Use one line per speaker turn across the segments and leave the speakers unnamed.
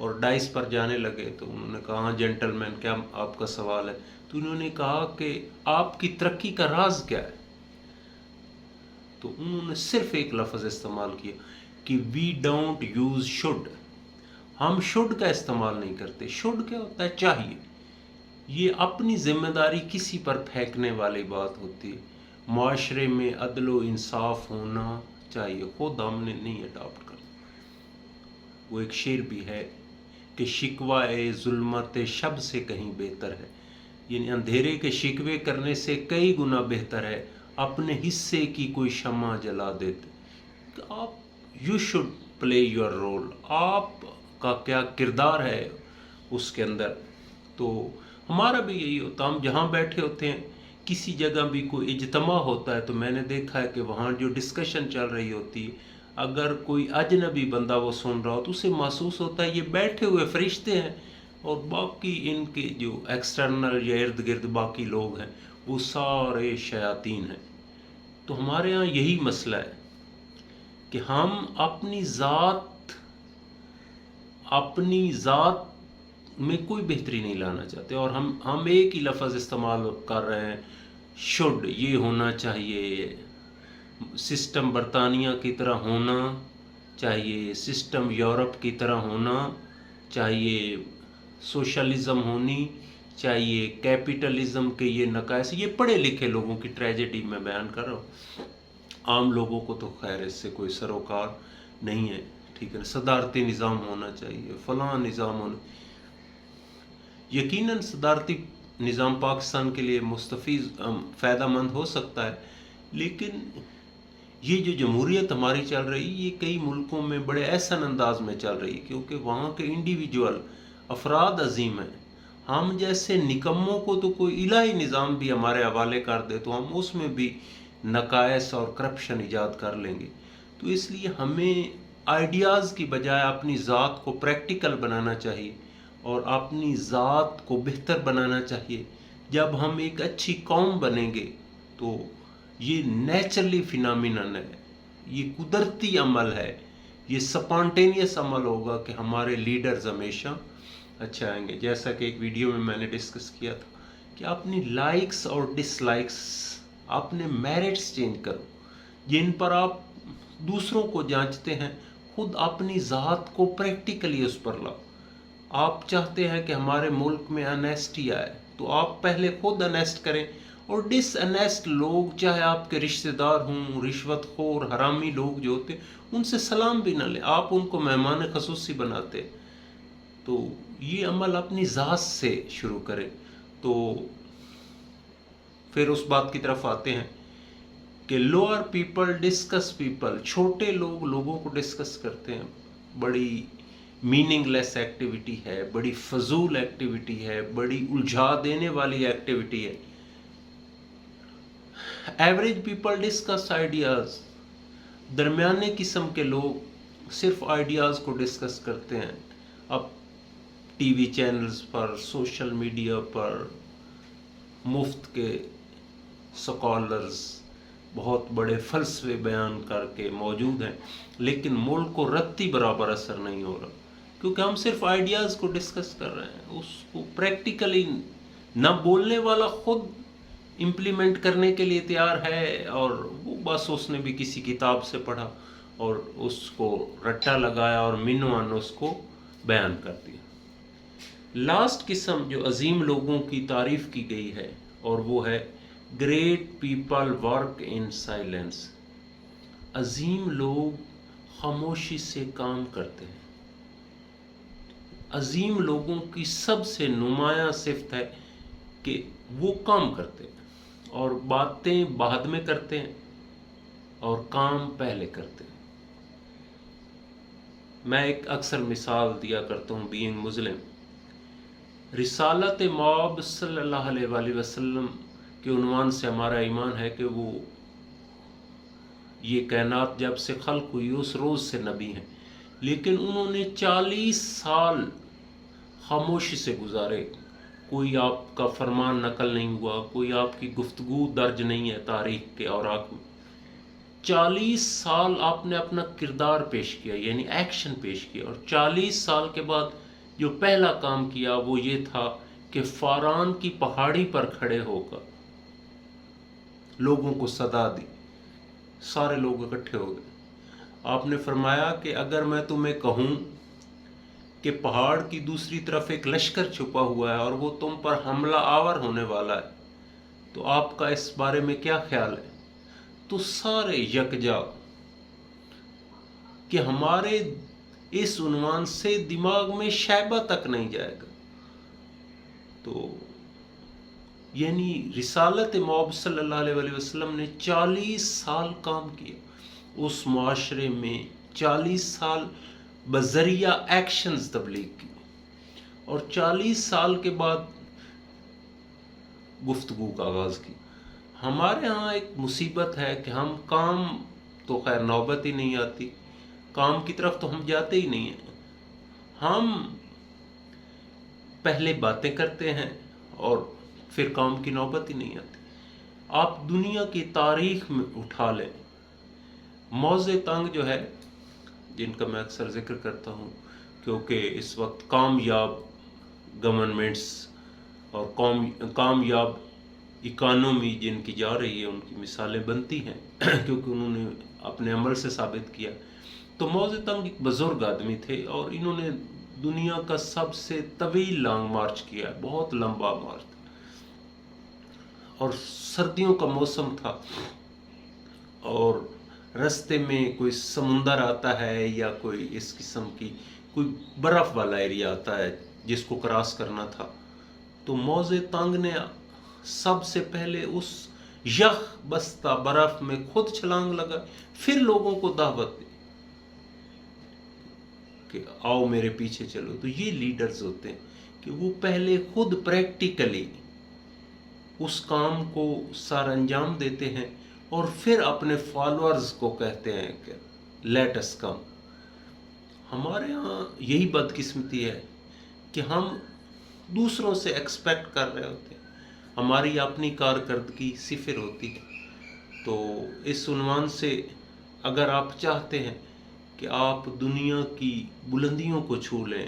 اور ڈائس پر جانے لگے تو انہوں نے کہا ہاں جینٹل مین کیا آپ کا سوال ہے؟ تو انہوں نے کہا کہ آپ کی ترقی کا راز کیا ہے؟ تو انہوں نے صرف ایک لفظ استعمال کیا کہ وی ڈونٹ یوز شوڈ. ہم شوڈ کا استعمال نہیں کرتے. شوڈ کیا ہوتا ہے؟ چاہیے. یہ اپنی ذمہ داری کسی پر پھینکنے والی بات ہوتی ہے. معاشرے میں عدل و انصاف ہونا چاہیے، خود ہم نے نہیں اڈاپٹ کرنا. وہ ایک شعر بھی ہے کہ شکوہ ظلمت شب سے کہیں بہتر ہے، یعنی اندھیرے کے شکوے کرنے سے کئی گنا بہتر ہے اپنے حصے کی کوئی شمع جلا دیتے. کہ آپ you should play your role, آپ کا کیا کردار ہے اس کے اندر. تو ہمارا بھی یہی ہوتا، ہم جہاں بیٹھے ہوتے ہیں کسی جگہ بھی کوئی اجتماع ہوتا ہے تو میں نے دیکھا ہے کہ وہاں جو ڈسکشن چل رہی ہوتی ہے، اگر کوئی اجنبی بندہ وہ سن رہا ہو تو اسے محسوس ہوتا ہے یہ بیٹھے ہوئے فرشتے ہیں اور باقی ان کے جو ایکسٹرنل یا ارد گرد باقی لوگ ہیں وہ سارے شیاطین ہیں. تو ہمارے ہاں یہی مسئلہ ہے کہ ہم اپنی ذات میں کوئی بہتری نہیں لانا چاہتے، اور ہم ایک ہی لفظ استعمال کر رہے ہیں، شوڈ. یہ ہونا چاہیے، سسٹم برطانیہ کی طرح ہونا چاہیے، سسٹم یورپ کی طرح ہونا چاہیے، سوشلزم ہونی چاہیے، کیپٹلزم کے یہ نقائص. یہ پڑھے لکھے لوگوں کی ٹریجڈی میں بیان کر رہا ہوں. عام لوگوں کو تو خیر اس سے کوئی سروکار نہیں ہے. ٹھیک ہے، صدارتی نظام ہونا چاہیے، فلاں نظام ہونا. یقیناً صدارتی نظام پاکستان کے لیے مستفید فائدہ مند ہو سکتا ہے، لیکن یہ جو جمہوریت ہماری چل رہی یہ کئی ملکوں میں بڑے احسن انداز میں چل رہی ہے، کیونکہ وہاں کے انڈیویجول افراد عظیم ہیں. ہم جیسے نکموں کو تو کوئی الہی نظام بھی ہمارے حوالے کر دے تو ہم اس میں بھی نقائص اور کرپشن ایجاد کر لیں گے. تو اس لیے ہمیں آئیڈیاز کی بجائے اپنی ذات کو پریکٹیکل بنانا چاہیے اور اپنی ذات کو بہتر بنانا چاہیے. جب ہم ایک اچھی قوم بنیں گے تو یہ نیچرلی فینامینن ہے، یہ قدرتی عمل ہے، یہ سپانٹینیس عمل ہوگا کہ ہمارے لیڈرز ہمیشہ اچھے آئیں گے. جیسا کہ ایک ویڈیو میں نے ڈسکس کیا تھا کہ اپنی لائکس اور ڈس لائکس، اپنے میرٹس چینج کرو جن پر آپ دوسروں کو جانچتے ہیں، خود اپنی ذات کو پریکٹیکلی اس پر لاؤ. آپ چاہتے ہیں کہ ہمارے ملک میں انیسٹی آئے تو آپ پہلے خود انیسٹ کریں، اور ڈس انیسٹ لوگ چاہے آپ کے رشتہ دار ہوں، رشوت خور حرامی لوگ جو ہوتے ہیں ان سے سلام بھی نہ لیں، آپ ان کو مہمان خصوصی بناتے. تو یہ عمل اپنی ذات سے شروع کریں. تو پھر اس بات کی طرف آتے ہیں کہ لوور پیپل ڈسکس پیپل، چھوٹے لوگ لوگوں کو ڈسکس کرتے ہیں. بڑی میننگ لیس ایکٹیویٹی ہے، بڑی فضول ایکٹیویٹی ہے، بڑی الجھا دینے والی ایکٹیویٹی ہے. ایوریج پیپل ڈسکس آئیڈیاز، درمیانے قسم کے لوگ صرف آئیڈیاز کو ڈسکس کرتے ہیں. اب ٹی وی چینلز پر، سوشل میڈیا پر مفت کے سکالرز بہت بڑے فلسفے بیان کر کے موجود ہیں، لیکن ملک کو رتی برابر اثر نہیں ہو رہا، کیونکہ ہم صرف آئیڈیاز کو ڈسکس کر رہے ہیں. اس کو پریکٹیکلی نہ بولنے والا خود امپلیمنٹ کرنے کے لیے تیار ہے، اور وہ بس اس نے بھی کسی کتاب سے پڑھا اور اس کو رٹا لگایا اور منوان اس کو بیان کر دیا. لاسٹ قسم جو عظیم لوگوں کی تعریف کی گئی ہے اور وہ ہے great people work in silence. عظیم لوگ خاموشی سے کام کرتے ہیں. عظیم لوگوں کی سب سے نمایاں صفت ہے کہ وہ کام کرتے ہیں، اور باتیں بعد میں کرتے ہیں اور کام پہلے کرتے ہیں. میں ایک اکثر مثال دیا کرتا ہوں بینگ مسلم. رسالت مآب صلی اللہ علیہ وآلہ وسلم کے عنوان سے ہمارا ایمان ہے کہ وہ یہ کائنات جب سے خلق ہوئی اس روز سے نبی ہیں، لیکن انہوں نے 40 سال خاموشی سے گزارے. کوئی آپ کا فرمان نقل نہیں ہوا، کوئی آپ کی گفتگو درج نہیں ہے تاریخ کے اوراق میں. 40 سال آپ نے اپنا کردار پیش کیا، یعنی ایکشن پیش کیا، اور 40 سال کے بعد جو پہلا کام کیا وہ یہ تھا کہ فاران کی پہاڑی پر کھڑے ہو کر لوگوں کو صدا دی، سارے لوگ اکٹھے ہو گئے۔ آپ نے فرمایا کہ اگر میں تمہیں کہوں کہ پہاڑ کی دوسری طرف ایک لشکر چھپا ہوا ہے اور وہ تم پر حملہ آور ہونے والا ہے تو آپ کا اس بارے میں کیا خیال ہے؟ تو سارے یکجا کہ ہمارے اس عنوان سے دماغ میں شائبہ تک نہیں جائے گا۔ تو یعنی رسالت موعود صلی اللہ علیہ وسلم نے 40 سال کام کیا اس معاشرے میں، 40 سال بذریعہ ایکشنز تبلیغ کی، اور 40 سال کے بعد گفتگو کا آغاز کی۔ ہمارے ہاں ایک مصیبت ہے کہ ہم کام تو خیر نوبت ہی نہیں آتی، کام کی طرف تو ہم جاتے ہی نہیں ہیں، ہم پہلے باتیں کرتے ہیں اور پھر کام کی نوبت ہی نہیں آتی۔ آپ دنیا کی تاریخ میں اٹھا لیں، موزے تنگ جو ہے، جن کا میں اکثر ذکر کرتا ہوں کیونکہ اس وقت کامیاب گورنمنٹس اور کامیاب اکانومی جن کی جا رہی ہے ان کی مثالیں بنتی ہیں کیونکہ انہوں نے اپنے عمل سے ثابت کیا۔ تو موزے تنگ ایک بزرگ آدمی تھے اور انہوں نے دنیا کا سب سے طویل لانگ مارچ کیا ہے، بہت لمبا مارچ تھا، اور سردیوں کا موسم تھا اور رستے میں کوئی سمندر آتا ہے یا کوئی اس قسم کی کوئی برف والا ایریا آتا ہے جس کو کراس کرنا تھا، تو موزے تنگ نے سب سے پہلے اس یخ بستہ برف میں خود چھلانگ لگا، پھر لوگوں کو دعوت دی کہ آؤ میرے پیچھے چلو۔ تو یہ لیڈرز ہوتے ہیں کہ وہ پہلے خود پریکٹیکلی اس کام کو سر انجام دیتے ہیں اور پھر اپنے فالوورز کو کہتے ہیں کہ لیٹ اس کم۔ ہمارے ہاں یہی بدقسمتی ہے کہ ہم دوسروں سے ایکسپیکٹ کر رہے ہوتے ہیں، ہماری اپنی کارکردگی صفر ہوتی ہے۔ تو اس عنوان سے اگر آپ چاہتے ہیں کہ آپ دنیا کی بلندیوں کو چھو لیں،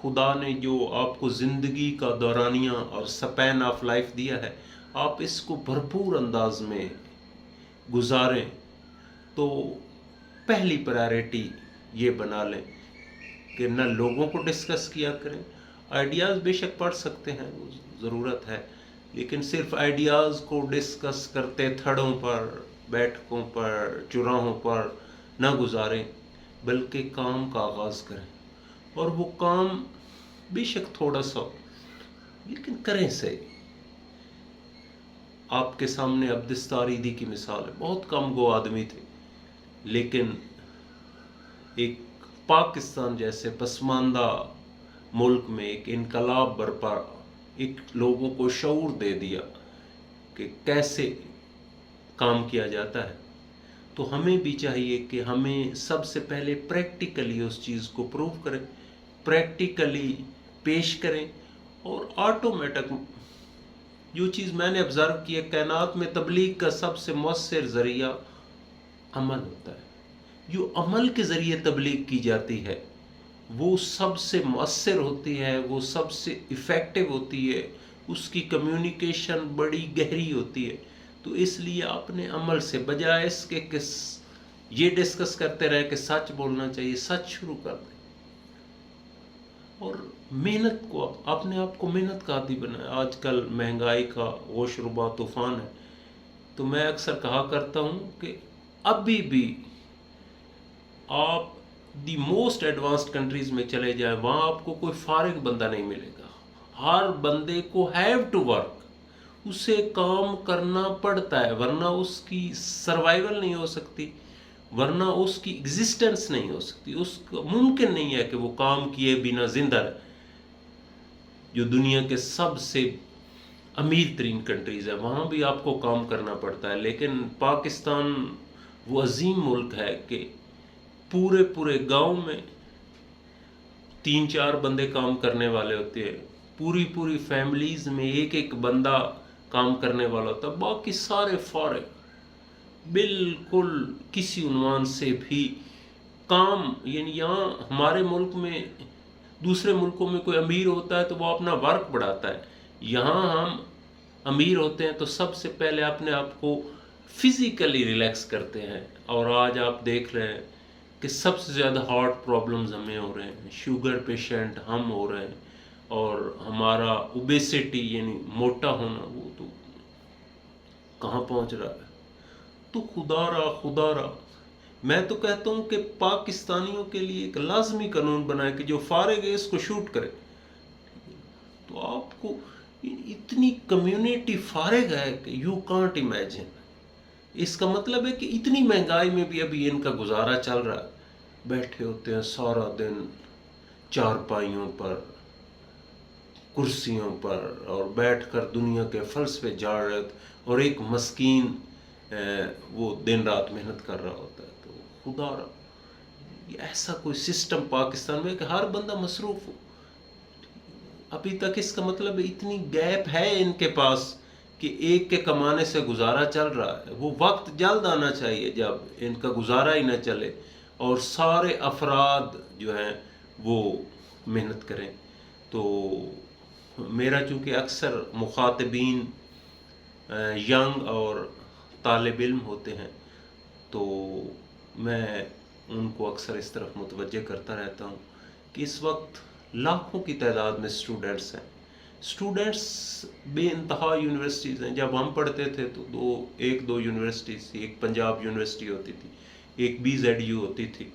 خدا نے جو آپ کو زندگی کا دورانیہ اور سپین آف لائف دیا ہے، آپ اس کو بھرپور انداز میں گزاریں، تو پہلی پرائرٹی یہ بنا لیں کہ نہ لوگوں کو ڈسکس کیا کریں۔ آئیڈیاز بے شک پڑھ سکتے ہیں، ضرورت ہے، لیکن صرف آئیڈیاز کو ڈسکس کرتے تھڑوں پر، بیٹھکوں پر، چوراہوں پر نہ گزاریں، بلکہ کام کا آغاز کریں، اور وہ کام بے شک تھوڑا سا ہو لیکن کریں صحیح۔ آپ کے سامنے عبدالستار ایدھی کی مثال ہے، بہت کم گو آدمی تھے، لیکن ایک پاکستان جیسے پسماندہ ملک میں ایک انقلاب برپا، ایک لوگوں کو شعور دے دیا کہ کیسے کام کیا جاتا ہے۔ تو ہمیں بھی چاہیے کہ ہمیں سب سے پہلے پریکٹیکلی اس چیز کو پروو کریں، پریکٹیکلی پیش کریں، اور آٹومیٹک جو چیز میں نے آبزرو کی ہے، کائنات میں تبلیغ کا سب سے مؤثر ذریعہ عمل ہوتا ہے۔ جو عمل کے ذریعے تبلیغ کی جاتی ہے وہ سب سے مؤثر ہوتی ہے، وہ سب سے ایفیکٹو ہوتی ہے، اس کی کمیونیکیشن بڑی گہری ہوتی ہے۔ تو اس لیے اپنے عمل سے بجائے اس کے یہ ڈسکس کرتے رہے کہ سچ بولنا چاہیے، سچ شروع کر دیں، اور محنت کو، اپنے آپ کو محنت کا عادی بنائیں۔ آج کل مہنگائی کا غوش ربا طوفان ہے، تو میں اکثر کہا کرتا ہوں کہ ابھی بھی آپ دی موسٹ ایڈوانسڈ کنٹریز میں چلے جائیں، وہاں آپ کو کوئی فارغ بندہ نہیں ملے گا، ہر بندے کو ہیو ٹو ورک، اسے کام کرنا پڑتا ہے، ورنہ اس کی سروائیول نہیں ہو سکتی، ورنہ اس کی ایگزسٹنس نہیں ہو سکتی، اس کا ممکن نہیں ہے کہ وہ کام کیے بنا زندہ رہے۔ جو دنیا کے سب سے امیر ترین کنٹریز ہیں وہاں بھی آپ کو کام کرنا پڑتا ہے، لیکن پاکستان وہ عظیم ملک ہے کہ پورے گاؤں میں 3-4 بندے کام کرنے والے ہوتے ہیں، پوری فیملیز میں ایک بندہ کام کرنے والا ہوتا ہے، باقی سارے فارغ، بالکل کسی عنوان سے بھی کام۔ یعنی یہاں ہمارے ملک میں دوسرے ملکوں میں کوئی امیر ہوتا ہے تو وہ اپنا ورک بڑھاتا ہے، یہاں ہم امیر ہوتے ہیں تو سب سے پہلے اپنے آپ کو فزیکلی ریلیکس کرتے ہیں، اور آج آپ دیکھ رہے ہیں کہ سب سے زیادہ ہارٹ پرابلمز ہمیں ہو رہے ہیں، شوگر پیشنٹ ہم ہو رہے ہیں، اور ہمارا اوبیسٹی یعنی موٹا ہونا وہ تو کہاں پہنچ رہا ہے۔ تو خدا را میں تو کہتا ہوں کہ پاکستانیوں کے لیے ایک لازمی قانون بنائے کہ جو فارغ ہے اس کو شوٹ کرے۔ تو آپ کو اتنی کمیونٹی فارغ ہے کہ یو کانٹ امیجن۔ اس کا مطلب ہے کہ اتنی مہنگائی میں بھی ابھی ان کا گزارا چل رہا ہے، بیٹھے ہوتے ہیں سارا دن چارپائیوں پر، کرسیوں پر، اور بیٹھ کر دنیا کے فلسفے جاڑ رہے تھے، اور ایک مسکین وہ دن رات محنت کر رہا ہوتا ہے۔ تو خدا را یہ ایسا کوئی سسٹم پاکستان میں کہ ہر بندہ مصروف ہو۔ ابھی تک اس کا مطلب اتنی گیپ ہے ان کے پاس کہ ایک کے کمانے سے گزارا چل رہا ہے۔ وہ وقت جلد آنا چاہیے جب ان کا گزارا ہی نہ چلے اور سارے افراد جو ہیں وہ محنت کریں۔ تو میرا چونکہ اکثر مخاطبین ینگ اور طالب علم ہوتے ہیں تو میں ان کو اکثر اس طرف متوجہ کرتا رہتا ہوں کہ اس وقت لاکھوں کی تعداد میں اسٹوڈنٹس ہیں۔ اسٹوڈنٹس بے انتہا یونیورسٹیز ہیں۔ جب ہم پڑھتے تھے تو ایک دو یونیورسٹیز تھی، ایک پنجاب یونیورسٹی ہوتی تھی، ایک BZU ہوتی تھی،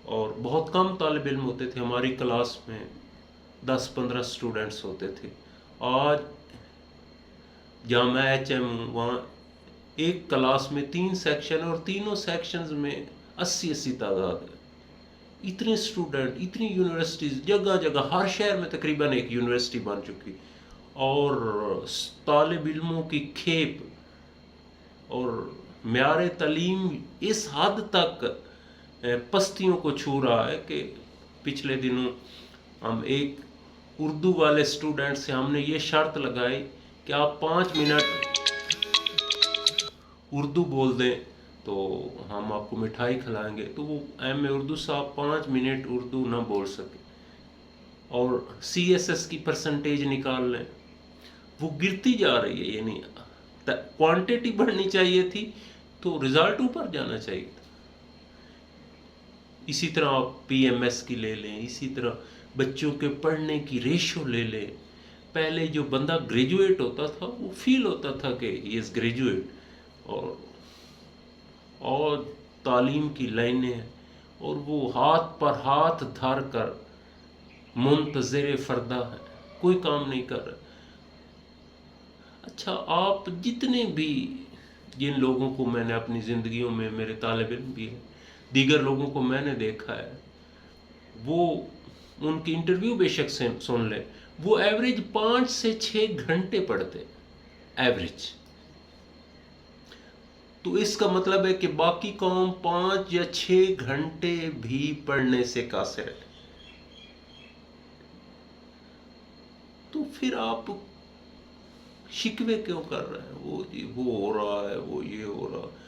اور بہت کم طالب علم ہوتے تھے۔ ہماری کلاس میں 10-15 اسٹوڈنٹس ہوتے تھے۔ آج جامعہ HM وہاں ایک کلاس میں 3 سیکشن، اور تینوں سیکشنز میں 80 تعداد ہے۔ اتنے اسٹوڈنٹ، اتنی یونیورسٹیز، جگہ جگہ ہر شہر میں تقریباً ایک یونیورسٹی بن چکی، اور طالب علموں کی کھیپ اور معیار تعلیم اس حد تک پستیوں کو چھو رہا ہے کہ پچھلے دنوں ہم ایک اردو والے اسٹوڈنٹ سے ہم نے یہ شرط لگائی کہ آپ 5 منٹ اردو بول دیں تو ہم آپ کو مٹھائی کھلائیں گے۔ تو وہ ایم اے اردو صاحب 5 منٹ اردو نہ بول سکے، اور CSS کی پرسنٹیج نکال لیں، وہ گرتی جا رہی ہے۔ یعنی کوانٹیٹی بڑھنی چاہیے تھی تو رزلٹ اوپر جانا چاہیے تھا۔ اسی طرح آپ PMS کی لے لیں، اسی طرح بچوں کے پڑھنے کی ریشو لے لیں۔ پہلے جو بندہ گریجویٹ ہوتا تھا وہ فیل ہوتا تھا کہ ہی از گریجویٹ، اور تعلیم کی لائنیں ہیں، اور وہ ہاتھ پر ہاتھ دھر کر منتظر فردہ ہے، کوئی کام نہیں کر رہا۔ اچھا، آپ جتنے بھی جن لوگوں کو میں نے اپنی زندگیوں میں، میرے طالب علم بھی ہیں، دیگر لوگوں کو میں نے دیکھا ہے، وہ ان کی انٹرویو بے شک سن لیں، وہ ایوریج 5 سے 6 گھنٹے پڑھتے، ایوریج۔ تو اس کا مطلب ہے کہ باقی قوم 5 یا 6 گھنٹے بھی پڑھنے سے قاصر ہے۔ تو پھر آپ شکوے کیوں کر رہے ہیں؟ وہ ہو رہا ہے، وہ یہ ہو رہا ہے۔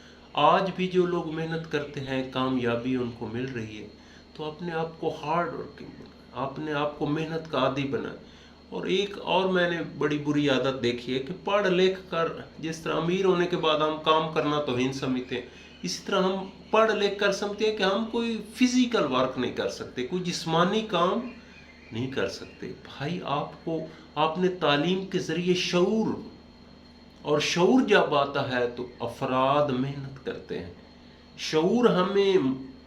آج بھی جو لوگ محنت کرتے ہیں، کامیابی ان کو مل رہی ہے، تو اپنے آپ کو ہارڈ ورکنگ بنائیں، اپنے آپ کو محنت کا عادی بنائیں۔ اور ایک اور میں نے بڑی بری عادت دیکھی ہے کہ پڑھ لکھ کر، جس طرح امیر ہونے کے بعد ہم کام کرنا توہین سمجھتے ہیں، اسی طرح ہم پڑھ لکھ کر سمجھتے ہیں کہ ہم کوئی فزیکل ورک نہیں کر سکتے، کوئی جسمانی کام نہیں کر سکتے۔ بھائی، آپ نے تعلیم کے ذریعے اور شعور جب آتا ہے تو افراد محنت کرتے ہیں۔ شعور ہمیں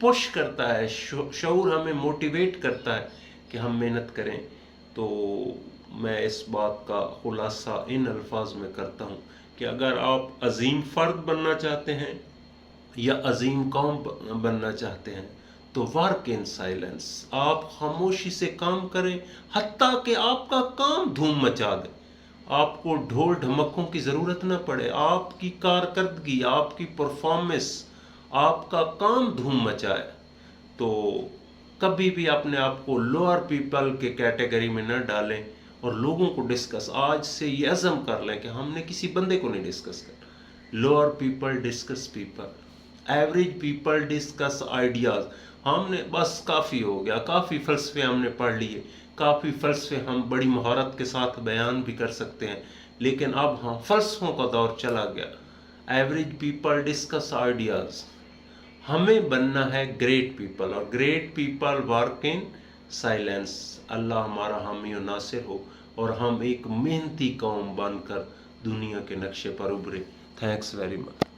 پش کرتا ہے، شعور ہمیں موٹیویٹ کرتا ہے کہ ہم محنت کریں۔ تو میں اس بات کا خلاصہ ان الفاظ میں کرتا ہوں کہ اگر آپ عظیم فرد بننا چاہتے ہیں یا عظیم قوم بننا چاہتے ہیں تو ورک ان سائلنس، آپ خاموشی سے کام کریں، حتیٰ کہ آپ کا کام دھوم مچا دے، آپ کو ڈھول ڈھمکوں کی ضرورت نہ پڑے، آپ کی کارکردگی، آپ کی پرفارمنس، آپ کا کام دھوم مچائے، تو کبھی بھی اپنے آپ کو لوور پیپل کے کیٹیگری میں نہ ڈالیں، اور لوگوں کو ڈسکس، آج سے یہ عزم کر لیں کہ ہم نے کسی بندے کو نہیں ڈسکس کرنا۔ Lower people discuss people, average people discuss ideas. ہم نے بس کافی ہو گیا، کافی فلسفے ہم نے پڑھ لیے، کافی فلسفے ہم بڑی مہارت کے ساتھ بیان بھی کر سکتے ہیں، لیکن اب ہاں فلسفوں کا دور چلا گیا. Average people discuss ideas. ہمیں بننا ہے گریٹ پیپل، اور great people work in silence. اللہ ہمارا حامی و ناصر ہو اور ہم ایک محنتی قوم بن کر دنیا کے نقشے پر ابھرے. Thanks very much.